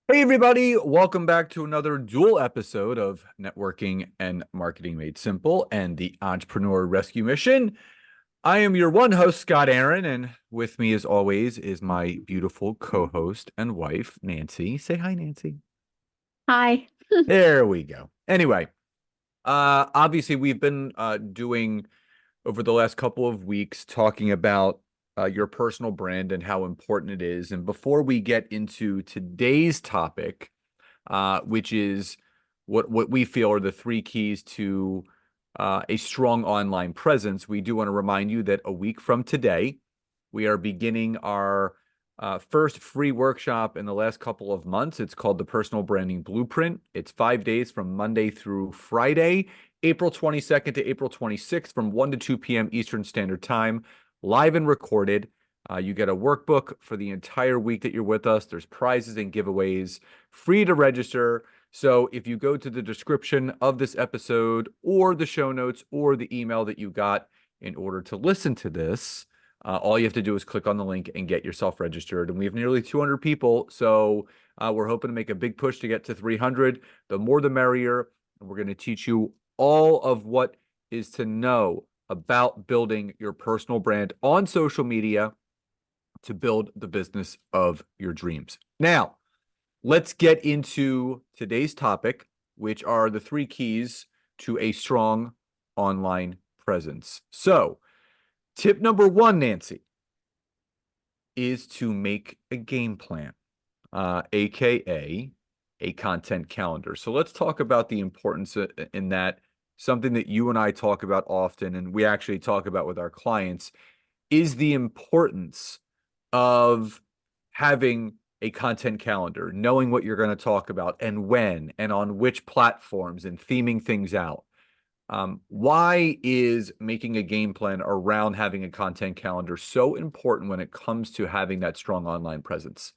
Hey everybody, welcome back to another dual episode of Networking and Marketing Made Simple and the Entrepreneur Rescue Mission. I am your one host, Scott Aaron, and with me as always is my beautiful co-host and wife, Nancy. Say hi, Nancy. Hi. There we go. Anyway, obviously we've been doing over the last couple of weeks talking about your personal brand and how important it is. And before we get into today's topic, which is what we feel are the three keys to a strong online presence. We do want to remind you that a week from today, we are beginning our first free workshop in the last couple of months. It's called the Personal Branding Blueprint. It's 5 days from Monday through Friday, April 22nd to April 26th from 1 to 2 p.m. Eastern Standard Time, live and recorded. You get a workbook for the entire week that you're with us. There's prizes and giveaways, free to register. So if you go to the description of this episode or the show notes or the email that you got in order to listen to this, all you have to do is click on the link and get yourself registered. And we have nearly 200 people. So we're hoping to make a big push to get to 300. The more the merrier. And we're going to teach you all of what is to know about building your personal brand on social media to build the business of your dreams. Now, let's get into today's topic, which are the three keys to a strong online presence. So, tip number one, Nancy, is to make a game plan, aka a content calendar. So, let's talk about the importance in that, something that you and I talk about often, and we actually talk about with our clients, is the importance of having a content calendar, knowing what you're going to talk about and when and on which platforms and theming things out. Why is making a game plan around having a content calendar so important when it comes to having that strong online presence?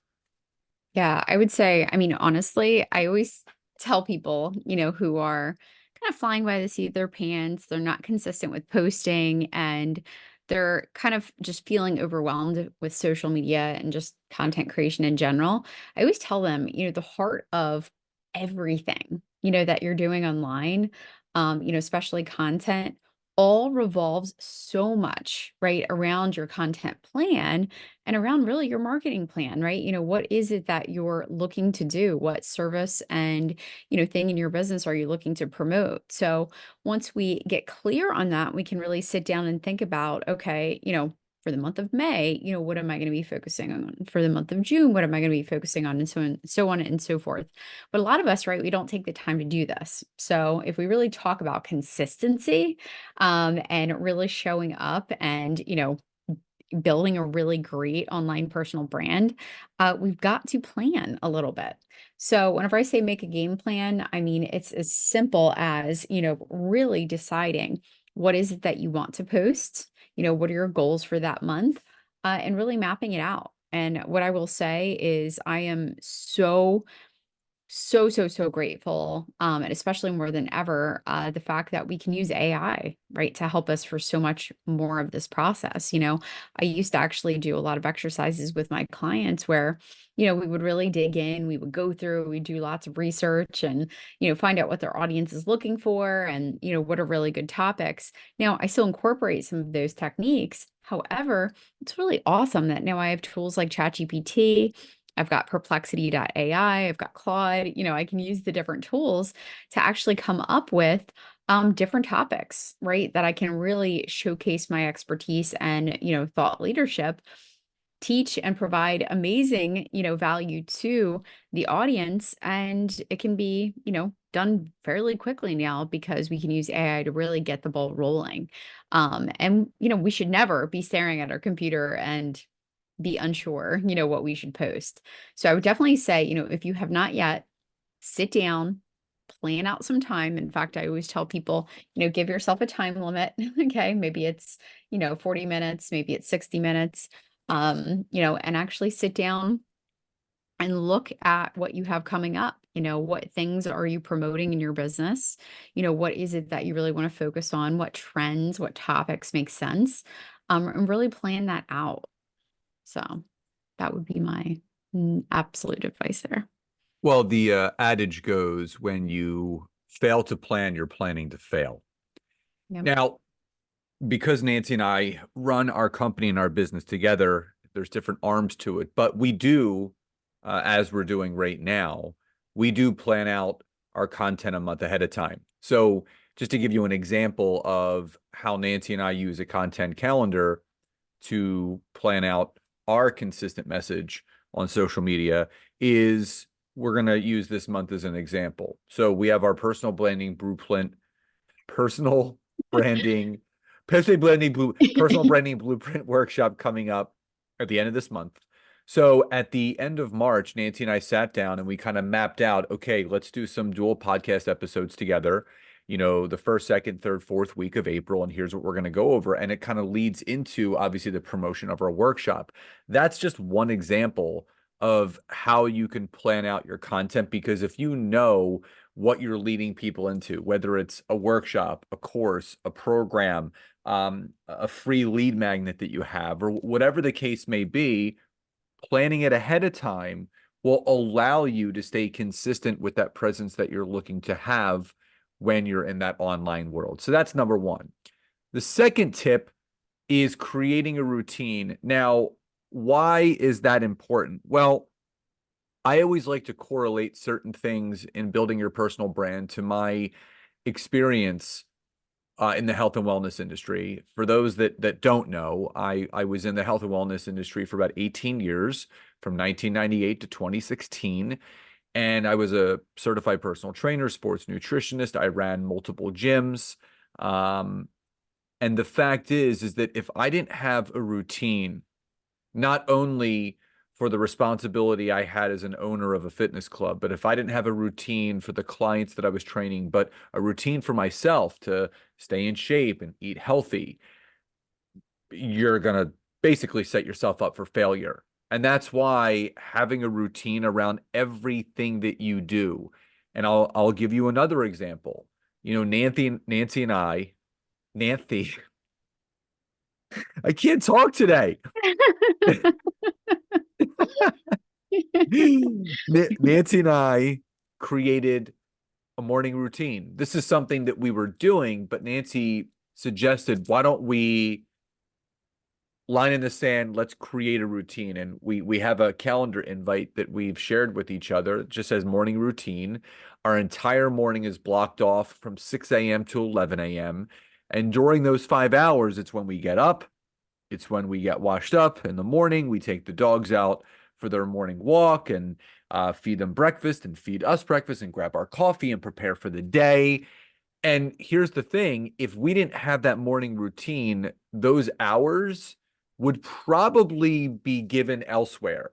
Yeah, I would say, I mean, honestly, I always tell people, who are kind of flying by the seat of their pants, they're not consistent with posting, and they're kind of just feeling overwhelmed with social media and just content creation in general. I always tell them, the heart of everything, that you're doing online, especially content, all revolves so much, right, around your content plan and around really your marketing plan, right? What is it that you're looking to do? What service and, thing in your business are you looking to promote? So once we get clear on that, we can really sit down and think about, okay, for the month of May, what am I going to be focusing on? For the month of June, what am I going to be focusing on? And so on and so forth. But a lot of us, right, we don't take the time to do this. So if we really talk about consistency, and really showing up and, building a really great online personal brand, we've got to plan a little bit. So, whenever I say make a game plan, I mean it's as simple as, really deciding what is it that you want to post, what are your goals for that month, and really mapping it out. And what I will say is, I am so grateful, and especially more than ever, the fact that we can use AI, right, to help us for so much more of this process. I used to actually do a lot of exercises with my clients where, we would really dig in, we would go through, we do lots of research and, find out what their audience is looking for and, what are really good topics. Now, I still incorporate some of those techniques. However, it's really awesome that now I have tools like ChatGPT. I've got Perplexity.ai, I've got Claude, I can use the different tools to actually come up with different topics, right? That I can really showcase my expertise and, thought leadership, teach and provide amazing, value to the audience. And it can be, done fairly quickly now because we can use AI to really get the ball rolling. And, we should never be staring at our computer and be unsure, what we should post. So I would definitely say, if you have not yet, sit down, plan out some time. In fact, I always tell people, give yourself a time limit. Okay. Maybe it's, 40 minutes, maybe it's 60 minutes, and actually sit down and look at what you have coming up. What things are you promoting in your business? What is it that you really want to focus on? What trends, what topics make sense? And really plan that out. So that would be my absolute advice there. Well, the adage goes, when you fail to plan, you're planning to fail. Yeah. Now, because Nancy and I run our company and our business together, there's different arms to it, but we do, as we're doing right now, we do plan out our content a month ahead of time. So, just to give you an example of how Nancy and I use a content calendar to plan out our consistent message on social media, is we're going to use this month as an example. So, we have our personal branding, personal branding blueprint workshop coming up at the end of this month. So at the end of March, Nancy and I sat down and we kind of mapped out, okay, let's do some dual podcast episodes together, the first, second, third, fourth week of April, and here's what we're going to go over. And it kind of leads into obviously the promotion of our workshop. That's just one example of how you can plan out your content, because if you know what you're leading people into, whether it's a workshop, a course, a program, a free lead magnet that you have, or whatever the case may be, planning it ahead of time will allow you to stay consistent with that presence that you're looking to have when you're in that online world. So that's number one. The second tip is creating a routine. Now, why is that important? Well, I always like to correlate certain things in building your personal brand to my experience in the health and wellness industry. For those that don't know, I was in the health and wellness industry for about 18 years, from 1998 to 2016. And I was a certified personal trainer, sports nutritionist. I ran multiple gyms. Um, and the fact is that if I didn't have a routine, not only for the responsibility I had as an owner of a fitness club, but if I didn't have a routine for the clients that I was training, but a routine for myself to stay in shape and eat healthy, you're going to basically set yourself up for failure. And that's why having a routine around everything that you do. And I'll give you another example. Nancy and Nancy, I can't talk today. Nancy and I created a morning routine. This is something that we were doing, but Nancy suggested, why don't we line in the sand, let's create a routine. And we have a calendar invite that we've shared with each other. It just says morning routine. Our entire morning is blocked off from 6 a.m. to 11 a.m. And during those 5 hours, it's when we get up, it's when we get washed up in the morning. We take the dogs out for their morning walk and feed them breakfast and feed us breakfast and grab our coffee and prepare for the day. And here's the thing, if we didn't have that morning routine, those hours would probably be given elsewhere,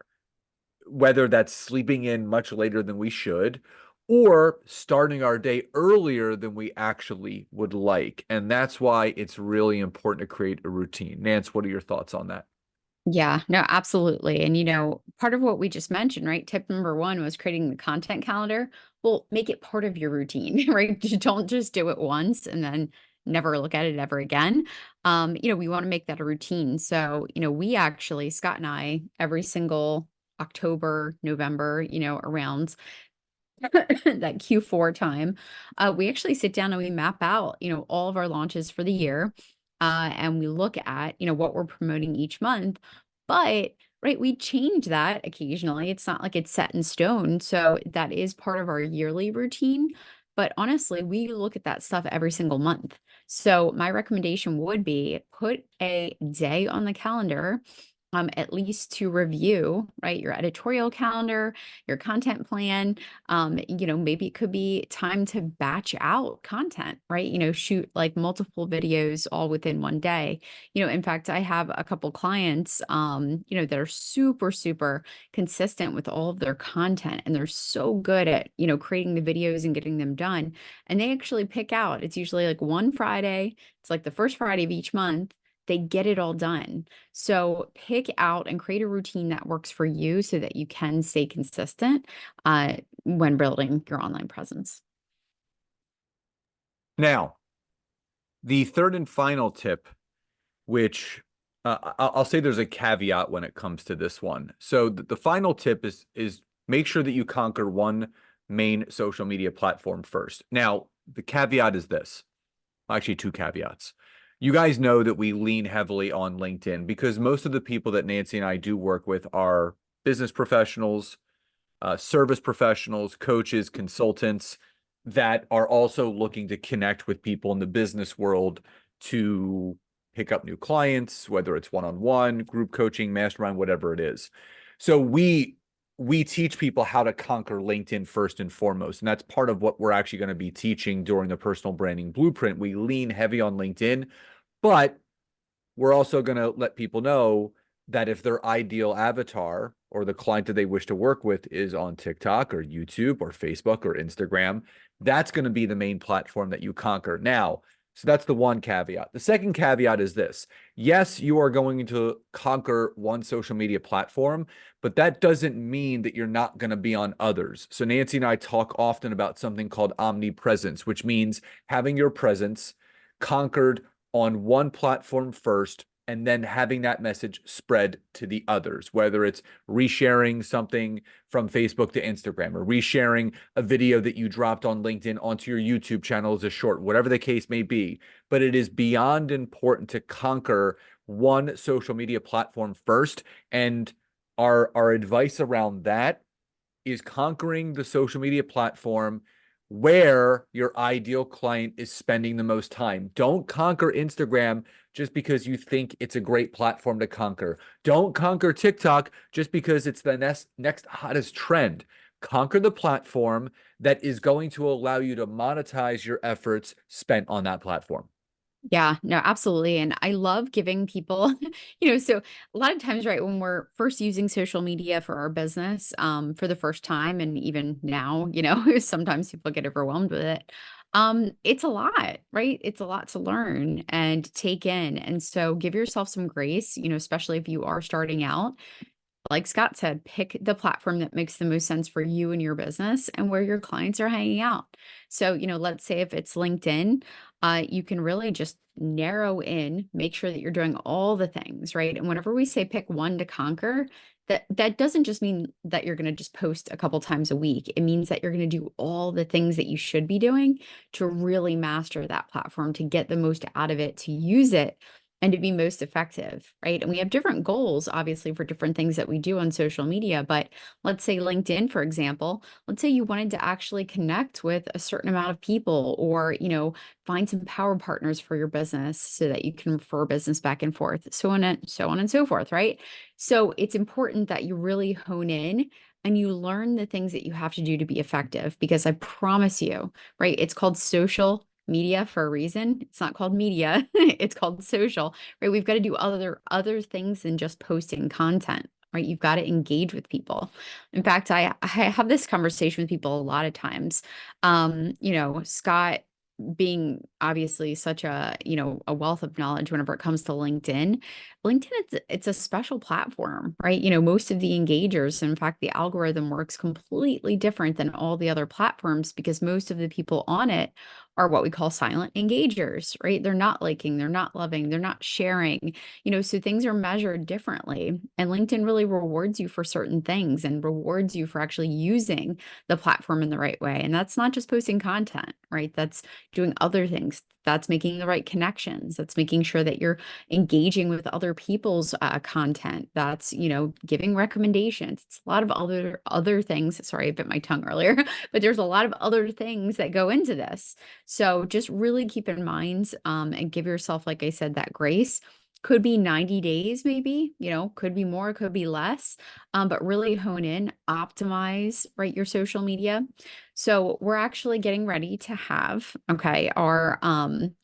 whether that's sleeping in much later than we should or starting our day earlier than we actually would like. And that's why it's really important to create a routine. Nance, what are your thoughts on that? Yeah, no, absolutely. And part of what we just mentioned, right? Tip number one was creating the content calendar. Well, make it part of your routine, right? Don't just do it once and then never look at it ever again. We want to make that a routine. So, we actually, Scott and I, every single October, November, around that Q4 time, we actually sit down and we map out, all of our launches for the year. And we look at, what we're promoting each month. But, right, we change that occasionally. It's not like it's set in stone. So that is part of our yearly routine. But honestly, we look at that stuff every single month. So my recommendation would be put a day on the calendar, at least to review, right, your editorial calendar, your content plan. Maybe it could be time to batch out content, right? Shoot like multiple videos all within one day. In fact, I have a couple clients, that are super, super consistent with all of their content, and they're so good at, creating the videos and getting them done. And they actually pick out, it's usually like one Friday, it's like the first Friday of each month. They get it all done. So pick out and create a routine that works for you so that you can stay consistent when building your online presence. Now, the third and final tip, which I'll say there's a caveat when it comes to this one. So the final tip is make sure that you conquer one main social media platform first. Now, the caveat is this, actually two caveats. You guys know that we lean heavily on LinkedIn because most of the people that Nancy and I do work with are business professionals, service professionals, coaches, consultants that are also looking to connect with people in the business world to pick up new clients, whether it's one-on-one, group coaching, mastermind, whatever it is. So we teach people how to conquer LinkedIn first and foremost. And that's part of what we're actually going to be teaching during the personal branding blueprint. We lean heavy on LinkedIn, but we're also going to let people know that if their ideal avatar or the client that they wish to work with is on TikTok or YouTube or Facebook or Instagram, that's going to be the main platform that you conquer. Now, so that's the one caveat. The second caveat is this. Yes, you are going to conquer one social media platform, but that doesn't mean that you're not going to be on others. So Nancy and I talk often about something called omnipresence, which means having your presence conquered on one platform first and then having that message spread to the others, whether it's resharing something from Facebook to Instagram or resharing a video that you dropped on LinkedIn onto your YouTube channel as a short, whatever the case may be. But it is beyond important to conquer one social media platform first. And our advice around that is conquering the social media platform where your ideal client is spending the most time. Don't conquer Instagram just because you think it's a great platform to conquer. Don't conquer TikTok just because it's the next hottest trend. Conquer the platform that is going to allow you to monetize your efforts spent on that platform. Yeah, no, absolutely. And I love giving people, so a lot of times, right, when we're first using social media for our business, for the first time, and even now, sometimes people get overwhelmed with it. It's a lot, right? It's a lot to learn and take in. And so give yourself some grace, especially if you are starting out. Like Scott said, pick the platform that makes the most sense for you and your business and where your clients are hanging out. So, let's say if it's LinkedIn, you can really just narrow in, make sure that you're doing all the things, right? And whenever we say pick one to conquer, that doesn't just mean that you're going to just post a couple times a week. It means that you're going to do all the things that you should be doing to really master that platform, to get the most out of it, to use it and to be most effective, right? And we have different goals, obviously, for different things that we do on social media. But let's say LinkedIn, for example, let's say you wanted to actually connect with a certain amount of people or, find some power partners for your business so that you can refer business back and forth, so on and so forth, right? So it's important that you really hone in and you learn the things that you have to do to be effective, because I promise you, right? It's called social media for a reason. It's not called media. It's called social, right? We've got to do other things than just posting content, right? You've got to engage with people. In fact, I have this conversation with people a lot of times. Scott being obviously such a wealth of knowledge whenever it comes to LinkedIn, it's a special platform, right? Most of the engagers, in fact, the algorithm works completely different than all the other platforms because most of the people on it are what we call silent engagers, right? They're not liking, they're not loving, they're not sharing, so things are measured differently. And LinkedIn really rewards you for certain things and rewards you for actually using the platform in the right way. And that's not just posting content, right? That's doing other things. That's making the right connections. That's making sure that you're engaging with other people's content. That's, giving recommendations. It's a lot of other things. Sorry, I bit my tongue earlier, but there's a lot of other things that go into this. So just really keep in mind and give yourself, like I said, that grace. Could be 90 days, maybe, could be more, could be less, but really hone in, optimize, right, your social media. So we're actually getting ready to have, okay, our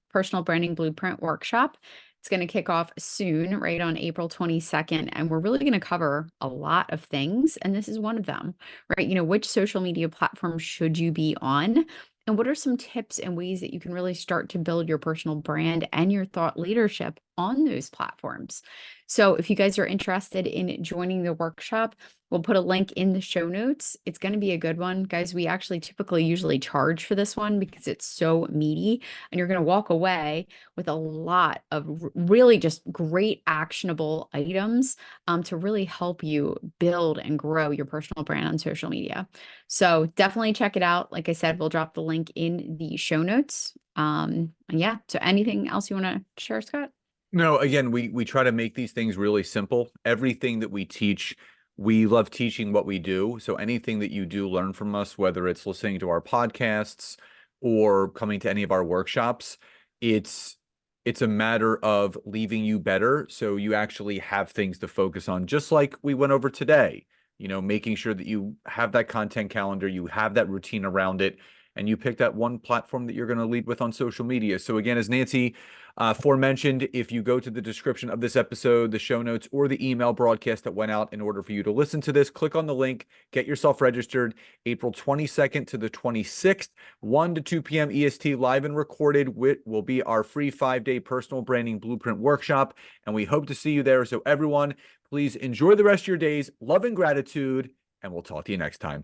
personal branding blueprint workshop. It's going to kick off soon, right on April 22nd. And we're really going to cover a lot of things. And this is one of them, right? Which social media platform should you be on? And what are some tips and ways that you can really start to build your personal brand and your thought leadership on those platforms. So if you guys are interested in joining the workshop, we'll put a link in the show notes. It's going to be a good one. Guys, we actually typically usually charge for this one because it's so meaty, and you're going to walk away with a lot of really just great actionable items to really help you build and grow your personal brand on social media. So definitely check it out. Like I said, we'll drop the link in the show notes. And yeah, so anything else you want to share, Scott? No, again, we try to make these things really simple. Everything that we teach, we love teaching what we do. So anything that you do learn from us, whether it's listening to our podcasts or coming to any of our workshops, it's it's a matter of leaving you better so you actually have things to focus on, just like we went over today. Making sure that you have that content calendar, you have that routine around it, and you pick that one platform that you're going to lead with on social media. So again, as Nancy aforementioned, if you go to the description of this episode, the show notes, or the email broadcast that went out in order for you to listen to this, click on the link, get yourself registered. April 22nd to the 26th, 1 to 2 p.m. EST, live and recorded, will be our free 5-day personal branding blueprint workshop. And we hope to see you there. So everyone, please enjoy the rest of your days. Love and gratitude. And we'll talk to you next time.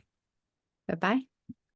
Bye-bye.